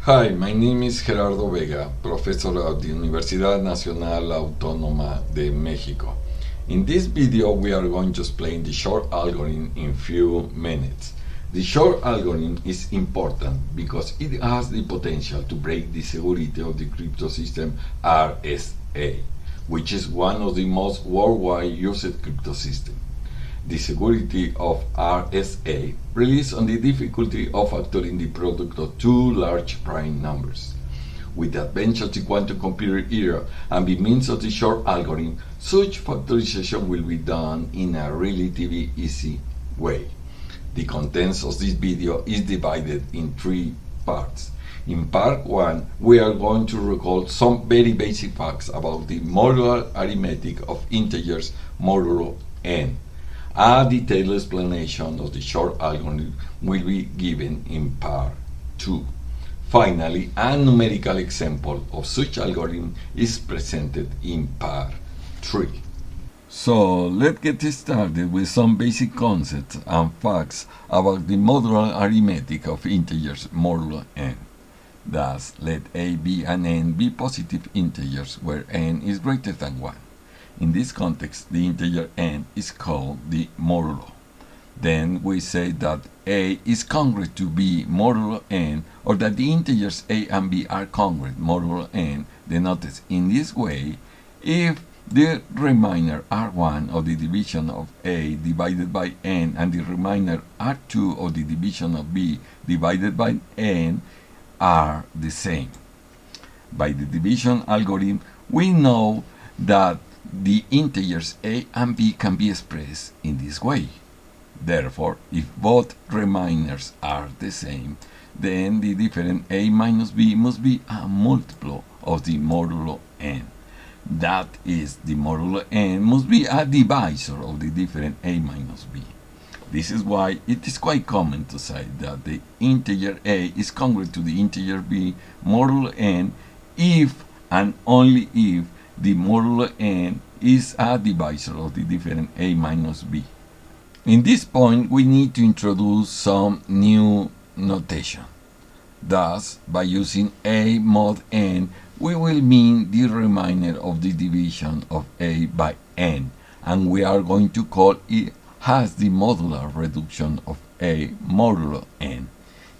Hi, my name is Gerardo Vega, professor at the Universidad Nacional Autónoma de México. In this video we are going to explain the Shor algorithm in few minutes. The Shor algorithm is important because it has the potential to break the security of the crypto system RSA, which is one of the most worldwide used crypto systems. The security of RSA relies on the difficulty of factoring the product of two large prime numbers. With the advent of the quantum computer era and by means of the Shor algorithm, such factorization will be done in a relatively easy way. The contents of this video is divided in three parts. In part 1, we are going to recall some very basic facts about the modular arithmetic of integers modulo n. A detailed explanation of the Shor algorithm will be given in part 2. Finally, a numerical example of such algorithm is presented in part 3. So let's get started with some basic concepts and facts about the modular arithmetic of integers modulo n. Thus, let a, b, and n be positive integers where n is greater than 1. In this context, the integer n is called the modulo. Then we say that a is congruent to b modulo n, or that the integers a and b are congruent modulo n, denoted in this way if the remainder r1 of the division of a divided by n and the remainder r2 of the division of b divided by n are the same. By the division algorithm, we know that the integers a and b can be expressed in this way. Therefore, if both remainders are the same, then the different a minus b must be a multiple of the modulo n. That is, the modulo n must be a divisor of the different a minus b. This is why it is quite common to say that the integer a is congruent to the integer b modulo n if and only if the modulo n is a divisor of the different a minus b. In this point, we need to introduce some new notation. Thus, by using a mod n, we will mean the remainder of the division of a by n, and we are going to call it as the modular reduction of a modulo n.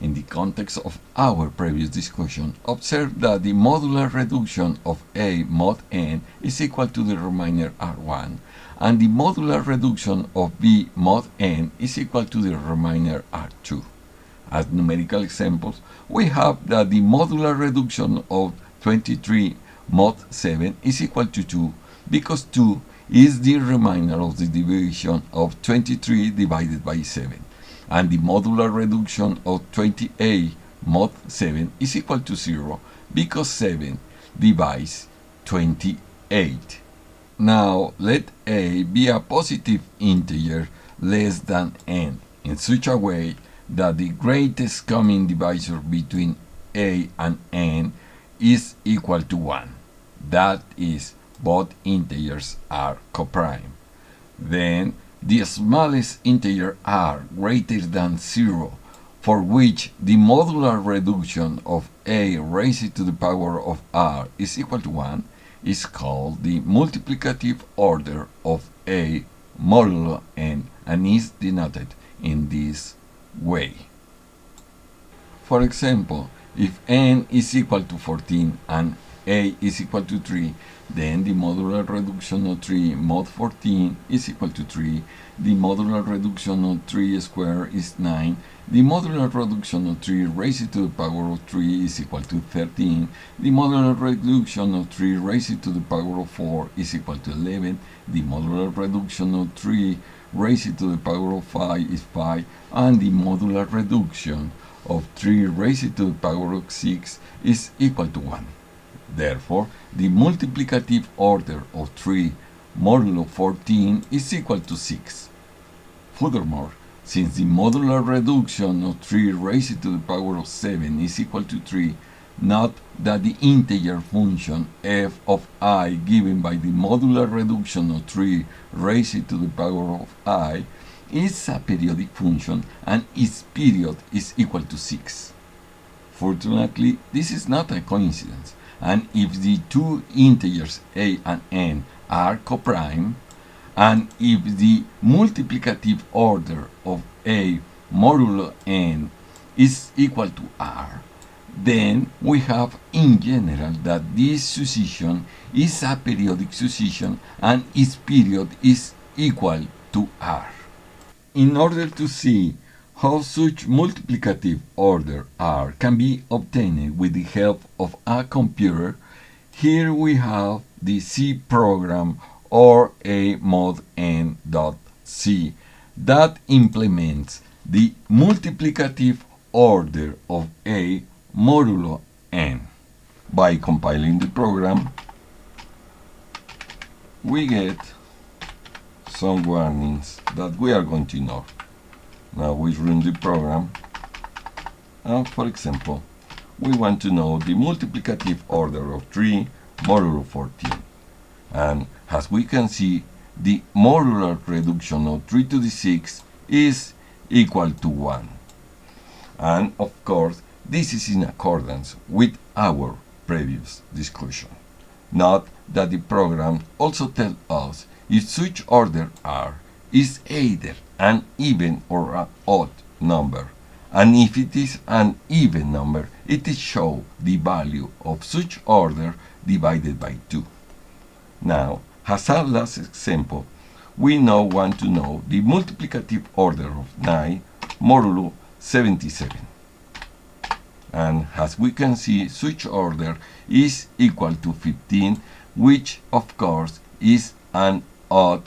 In the context of our previous discussion, observe that the modular reduction of a mod n is equal to the remainder r1, and the modular reduction of b mod n is equal to the remainder r2. As numerical examples, we have that the modular reduction of 23 mod 7 is equal to 2, because 2 is the remainder of the division of 23 divided by 7. And the modular reduction of 28 mod 7 is equal to 0 because 7 divides 28. Now let a be a positive integer less than n in such a way that the greatest common divisor between a and n is equal to 1. That is, both integers are coprime. Then the smallest integer r greater than 0, for which the modular reduction of a raised to the power of r is equal to 1, is called the multiplicative order of a modulo n and is denoted in this way. For example, if n is equal to 14 and a is equal to 3, then the modular reduction of 3 mod 14 is equal to 3, the modular reduction of 3 squared is 9, the modular reduction of 3 raised to the power of 3 is equal to 13, the modular reduction of 3 raised to the power of 4 is equal to 11, the modular reduction of 3 raised to the power of 5 is 5, and the modular reduction of 3 raised to the power of 6 is equal to 1. Therefore, the multiplicative order of 3 modulo 14 is equal to 6. Furthermore, since the modular reduction of 3 raised to the power of 7 is equal to 3, note that the integer function f of I given by the modular reduction of 3 raised to the power of I is a periodic function and its period is equal to 6. Fortunately, this is not a coincidence, and if the two integers a and n are coprime, and if the multiplicative order of a modulo n is equal to r, then we have in general that this succession is a periodic succession and its period is equal to r. In order to see how such multiplicative order r can be obtained with the help of a computer, here we have the C program or a mod n.c that implements the multiplicative order of a modulo n. By compiling the program, we get some warnings that we are going to ignore. Now we run the program, and for example, we want to know the multiplicative order of 3 modulo 14. And as we can see, the modular reduction of 3 to the 6 is equal to 1. And of course, this is in accordance with our previous discussion. Note that the program also tells us if such order r is either an even or an odd number, and if it is an even number, it is show the value of such order divided by 2. Now, as our last example, we now want to know the multiplicative order of 9 modulo 77. And as we can see, such order is equal to 15, which of course is an odd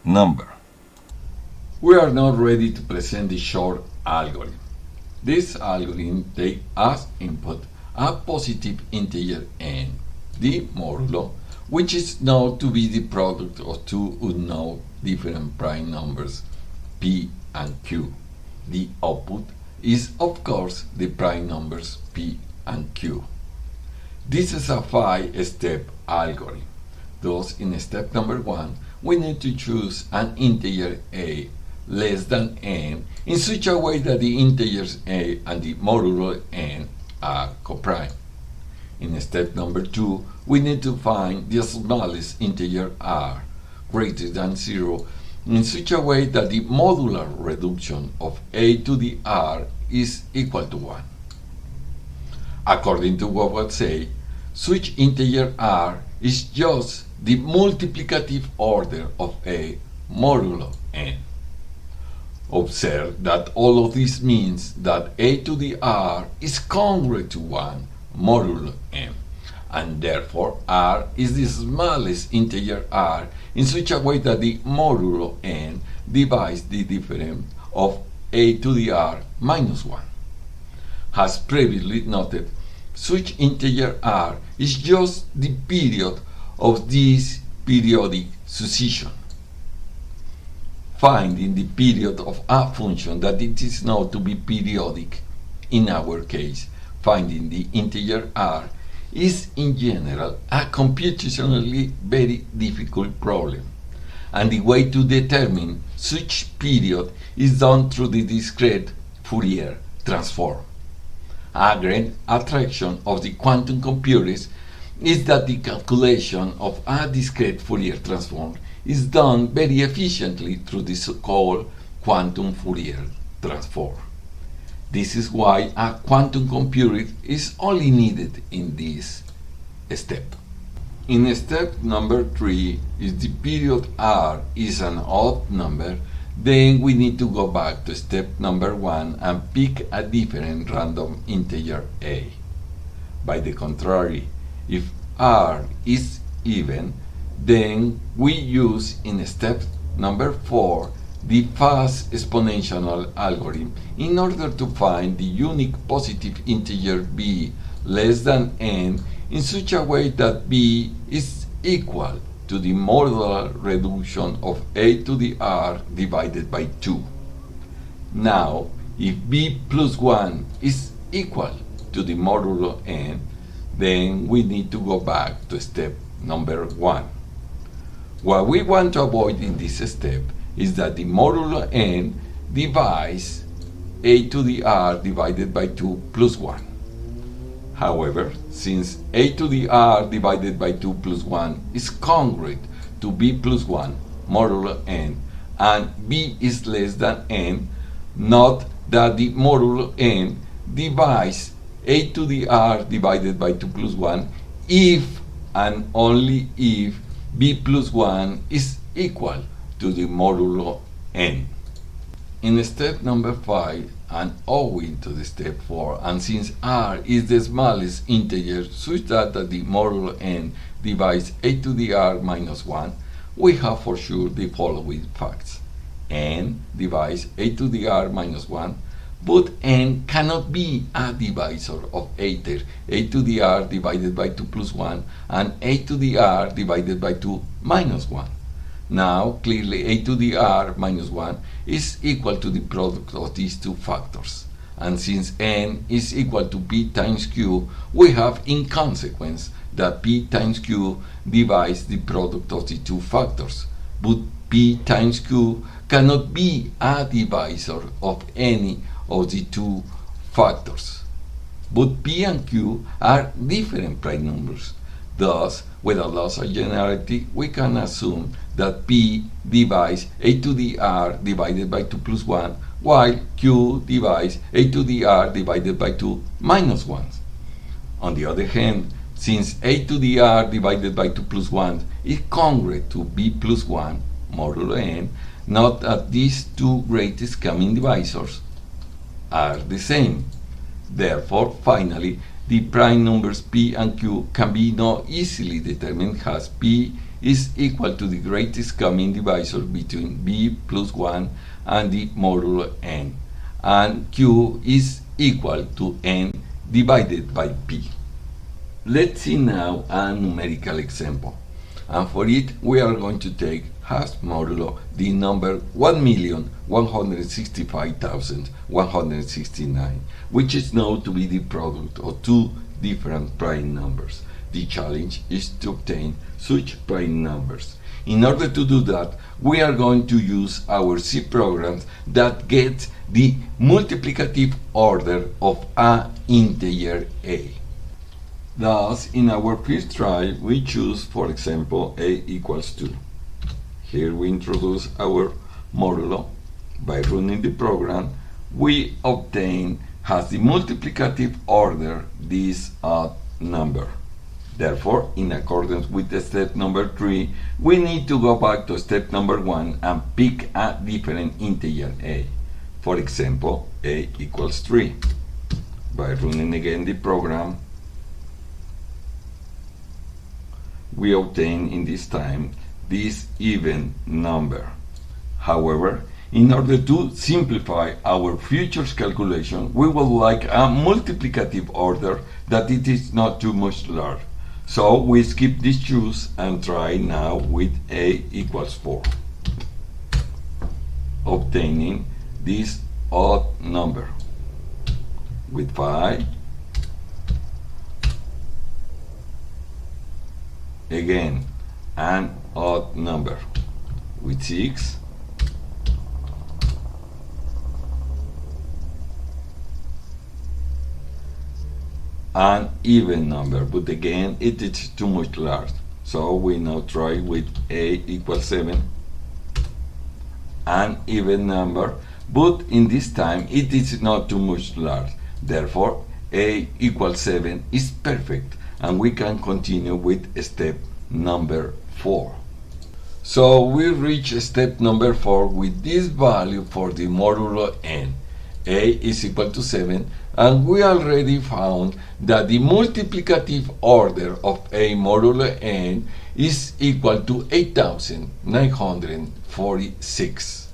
number. We are now ready to present the Shor algorithm. This algorithm takes as input a positive integer n, the modulo, which is known to be the product of two unknown different prime numbers p and q. The output is of course the prime numbers p and q. This is a 5-step algorithm. Thus, in step number 1, we need to choose an integer a less than n in such a way that the integers a and the modulo n are coprime. In step number 2, we need to find the smallest integer r greater than 0 in such a way that the modular reduction of a to the r is equal to 1. According to what we say, such integer r is just the multiplicative order of a modulo n. Observe that all of this means that a to the r is congruent to 1 modulo n, and therefore r is the smallest integer r in such a way that the modulo n divides the difference of a to the r minus 1. As previously noted, such integer r is just the period of this periodic succession. Finding the period of a function that it is known to be periodic, in our case, finding the integer r, is in general a computationally very difficult problem, and the way to determine such period is done through the discrete Fourier transform. A great attraction of the quantum computers is that the calculation of a discrete Fourier transform is done very efficiently through the so-called quantum Fourier transform. This is why a quantum computer is only needed in this step. In step number 3, if the period r is an odd number, then we need to go back to step number 1 and pick a different random integer a. By the contrary, if r is even, then we use in step number 4 the fast exponential algorithm in order to find the unique positive integer b less than n in such a way that b is equal to the modular reduction of a to the r divided by 2. Now, if b plus 1 is equal to the modulo n, then we need to go back to step number 1. What we want to avoid in this step is that the modulo n divides a to the r divided by 2 plus 1. However, since a to the r divided by 2 plus 1 is congruent to b plus 1 modulo n, and b is less than n, note that the modulo n divides a to the r divided by 2 plus 1 if and only if b plus 1 is equal to the modulo n. In step number 5, and owing to the step 4, and since r is the smallest integer such that the modulo n divides a to the r minus 1, we have for sure the following facts. N divides a to the r minus 1, but n cannot be a divisor of either a to the r divided by 2 plus 1 and a to the r divided by 2 minus 1. Now, clearly a to the r minus 1 is equal to the product of these two factors. And since n is equal to p times q, we have in consequence that p times q divides the product of the two factors. But p times q cannot be a divisor of any of the two factors. But p and q are different prime numbers. Thus, with a loss of generality, we can assume that p divides a to the r divided by 2 plus 1, while q divides a to the r divided by 2 minus 1. On the other hand, since a to the r divided by 2 plus 1 is congruent to b plus 1 modulo n, note that these two greatest common divisors are the same. Therefore, finally, the prime numbers p and q can be now easily determined as p is equal to the greatest common divisor between b plus 1 and the modulo n, and q is equal to n divided by p. Let's see now a numerical example, and for it we are going to take as modulo the number 1,165,169, which is known to be the product of two different prime numbers. The challenge is to obtain such prime numbers. In order to do that, we are going to use our C programs that get the multiplicative order of a integer a. Thus, in our first try, we choose, for example, a equals 2. Here we introduce our modulo. By running the program, we obtain as the multiplicative order this odd number. Therefore, in accordance with the step number 3, we need to go back to step number 1 and pick a different integer a. For example, a equals 3. By running again the program, we obtain in this time this even number. However, in order to simplify our futures calculation, we would like a multiplicative order that it is not too much large. So we skip this choose and try now with a equals 4, obtaining this odd number with 5. Again, an odd number with 6. An even number, but again it is too much large. So we now try with a equals 7. An even number, but in this time it is not too much large. Therefore, a equals 7 is perfect, and we can continue with step number 4. So we reach step number 4 with this value for the modulo n. A is equal to 7, and we already found that the multiplicative order of a modulo n is equal to 8,946.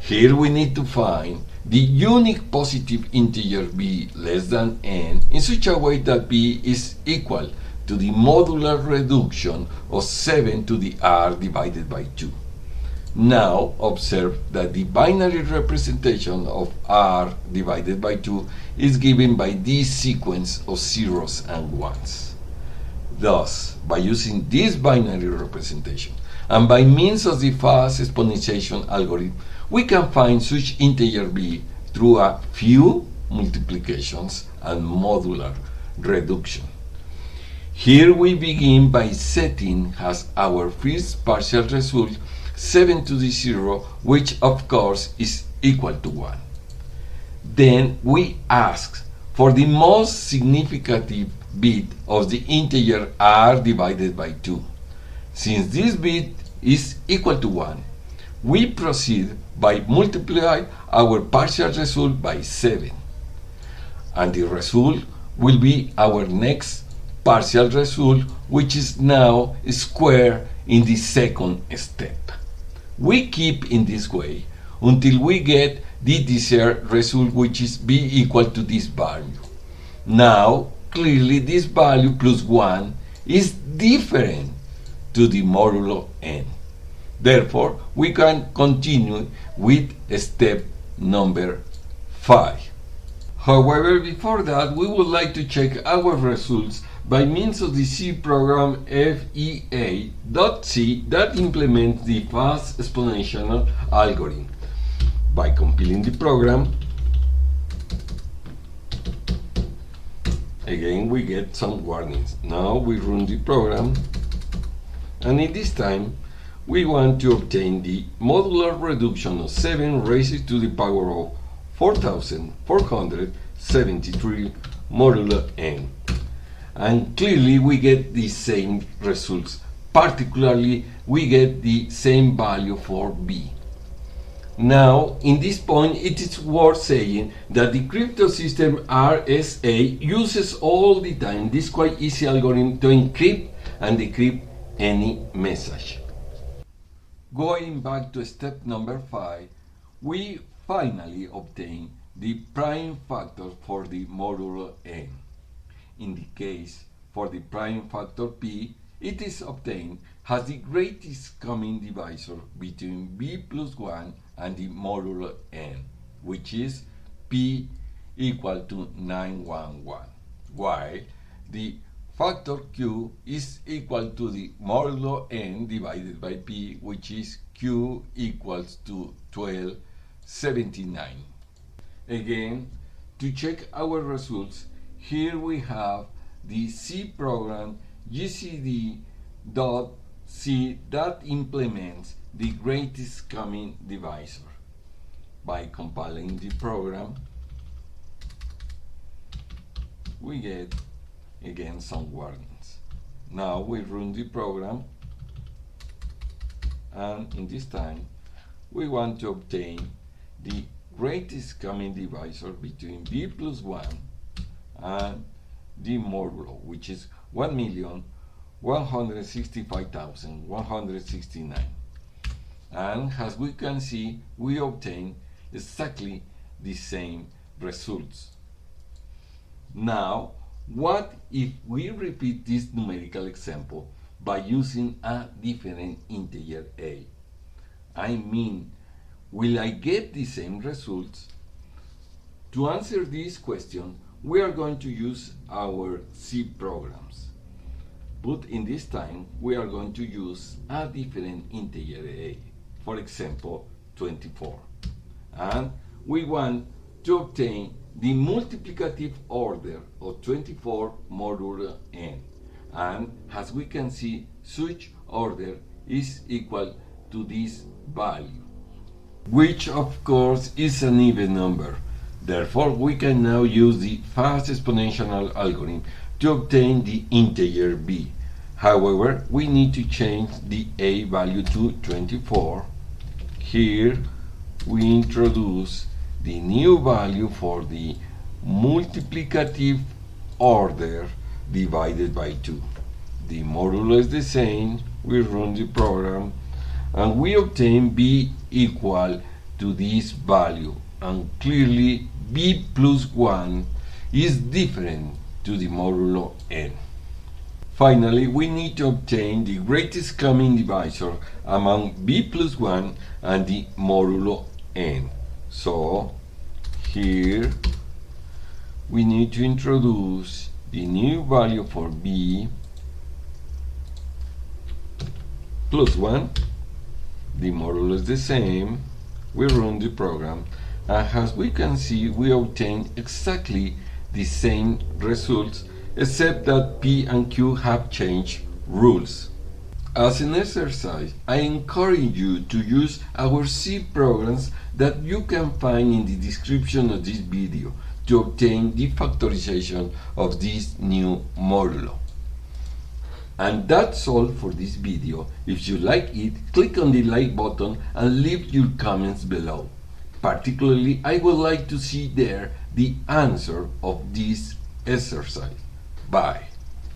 Here we need to find the unique positive integer b less than n in such a way that b is equal to the modular reduction of 7 to the r divided by 2. Now observe that the binary representation of r divided by 2 is given by this sequence of zeros and ones. Thus, by using this binary representation and by means of the fast exponentiation algorithm, we can find such integer b through a few multiplications and modular reduction. Here we begin by setting as our first partial result 7 to the 0, which of course is equal to 1. Then we ask for the most significant bit of the integer r divided by 2. Since this bit is equal to 1, we proceed by multiply our partial result by 7. And the result will be our next partial result, which is now square in the second step. We keep in this way until we get the desired result, which is b equal to this value. Now, clearly this value plus 1 is different to the modulo n. Therefore, we can continue with step number 5. However, before that, we would like to check our results by means of the C program fea.c that implements the fast exponential algorithm. By compiling the program, again we get some warnings. Now we run the program, and in this time we want to obtain the modular reduction of 7 raised to the power of 4,473 modulo n. And clearly we get the same results. Particularly, we get the same value for b. Now, in this point, it is worth saying that the crypto system RSA uses all the time this quite easy algorithm to encrypt and decrypt any message. Going back to step number 5, we finally obtain the prime factor for the modulo n. In the case for the prime factor p, it is obtained as the greatest common divisor between b plus 1 and the modulo n, which is p equal to 911, while the factor q is equal to the modulo n divided by p, which is q equals to 1279. Again, to check our results, here we have the C program gcd.c that implements the greatest common divisor. By compiling the program, we get again some warnings. Now we run the program, and in this time we want to obtain the greatest common divisor between b plus 1 and the modulo, which is 1,165,169. And as we can see, we obtain exactly the same results. Now, what if we repeat this numerical example by using a different integer a? I mean, will I get the same results? To answer this question, we are going to use our C programs. But in this time, we are going to use a different integer a, for example, 24. And we want to obtain the multiplicative order of 24 modulo n. And as we can see, such order is equal to this value, which of course is an even number. Therefore, we can now use the fast exponential algorithm to obtain the integer b. However, we need to change the a value to 24. Here, we introduce the new value for the multiplicative order divided by 2. The modulo is the same. We run the program, and we obtain b equal to this value. And clearly, b plus 1 is different to the modulo n. Finally, we need to obtain the greatest common divisor among b plus 1 and the modulo n. So, here we need to introduce the new value for b plus 1. The modulo is the same. We run the program, and as we can see, we obtain exactly the same results except that P and Q have changed rules. As an exercise, I encourage you to use our C programs that you can find in the description of this video to obtain the factorization of this new modulo. And that's all for this video. If you like it, click on the like button and leave your comments below. Particularly, I would like to see there the answer of this exercise. Bye.